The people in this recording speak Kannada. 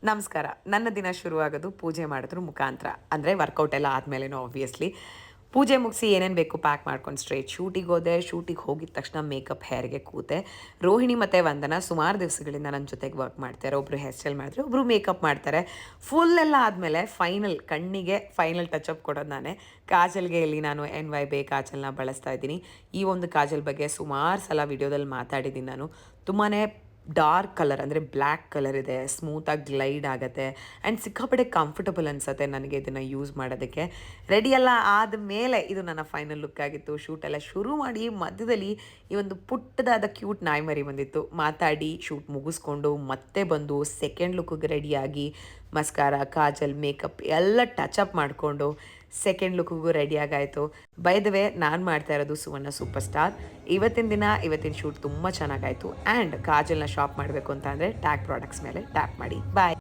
ನಮಸ್ಕಾರ. ನನ್ನ ದಿನ ಶುರುವಾಗೋದು ಪೂಜೆ ಮಾಡೋದ್ರ ಮುಖಾಂತರ. ಅಂದರೆ ವರ್ಕೌಟ್ ಎಲ್ಲ ಆದಮೇಲೆನೂ ಆಬ್ವಿಯಸ್ಲಿ. ಪೂಜೆ ಮುಗಿಸಿ ಏನೇನು ಬೇಕು ಪ್ಯಾಕ್ ಮಾಡ್ಕೊಂಡು ಸ್ಟ್ರೇಟ್ ಶೂಟಿಗೆ ಹೋದೆ. ಶೂಟಿಗೆ ಹೋಗಿದ ತಕ್ಷಣ ಮೇಕಪ್ ಹೇರ್ಗೆ ಕೂತೆ. ರೋಹಿಣಿ ಮತ್ತು ವಂದನ ಸುಮಾರು ದಿವಸಗಳಿಂದ ನನ್ನ ಜೊತೆಗೆ ವರ್ಕ್ ಮಾಡ್ತಾರೆ. ಒಬ್ಬರು ಹೇರ್ ಸ್ಟೈಲ್ ಮಾಡಿದ್ರೆ, ಒಬ್ಬರು ಮೇಕಪ್ ಮಾಡ್ತಾರೆ. ಫುಲ್ ಎಲ್ಲ ಆದಮೇಲೆ ಕಣ್ಣಿಗೆ ಫೈನಲ್ ಟಚಪ್ ಕೊಡೋದು ನಾನೇ. ಕಾಜಲ್ಗೆ ಇಲ್ಲಿ ನಾನು NYBe ಕಾಜಲ್ನ ಬಳಸ್ತಾ ಇದ್ದೀನಿ. ಈ ಒಂದು ಕಾಜಲ್ ಬಗ್ಗೆ ಸುಮಾರು ಸಲ ವಿಡಿಯೋದಲ್ಲಿ ಮಾತಾಡಿದ್ದೀನಿ ನಾನು. ತುಂಬಾ ಡಾರ್ಕ್ ಕಲರ್ ಅಂದರೆ ಬ್ಲ್ಯಾಕ್ ಕಲರ್ ಇದೆ, ಸ್ಮೂತಾಗಿ ಗ್ಲೈಡ್ ಆಗುತ್ತೆ ಆ್ಯಂಡ್ ಸಿಕ್ಕಾಪಟ್ಟೆ ಕಂಫರ್ಟಬಲ್ ಅನಿಸುತ್ತೆ ನನಗೆ ಇದನ್ನು ಯೂಸ್ ಮಾಡೋದಕ್ಕೆ. ರೆಡಿ ಎಲ್ಲ ಆದಮೇಲೆ ಇದು ನನ್ನ ಫೈನಲ್ ಲುಕ್ ಆಗಿತ್ತು. ಶೂಟೆಲ್ಲ ಶುರು ಮಾಡಿ ಮಧ್ಯದಲ್ಲಿ ಈ ಒಂದು ಪುಟ್ಟದಾದ ಕ್ಯೂಟ್ ನಾಯಿ ಬಂದಿತ್ತು. ಮಾತಾಡಿ ಶೂಟ್ ಮುಗಿಸ್ಕೊಂಡು ಮತ್ತೆ ಬಂದು ಸೆಕೆಂಡ್ ಲುಕ್ಗೆ ರೆಡಿಯಾಗಿ ಮಸ್ಕಾರ, ಕಾಜಲ್, ಮೇಕಪ್ ಎಲ್ಲ ಟಚಪ್ ಮಾಡಿಕೊಂಡು ಸೆಕೆಂಡ್ ಲುಕ್ಗೂ ರೆಡಿಯಾಗಾಯಿತು. ಬೈ ದ ವೇ, ನಾನು ಮಾಡ್ತಾ ಇರೋದು ಸುವರ್ಣ ಸೂಪರ್ ಸ್ಟಾರ್. ಇವತ್ತಿನ ಶೂಟ್ ತುಂಬ ಚೆನ್ನಾಗಾಯಿತು. ಆ್ಯಂಡ್ ಕಾಜಲ್ನ ಶಾಪ್ ಮಾಡಬೇಕು ಅಂತ ಅಂದರೆ ಟ್ಯಾಗ್ ಪ್ರಾಡಕ್ಟ್ಸ್ ಮೇಲೆ ಟ್ಯಾಪ್ ಮಾಡಿ. ಬಾಯ್.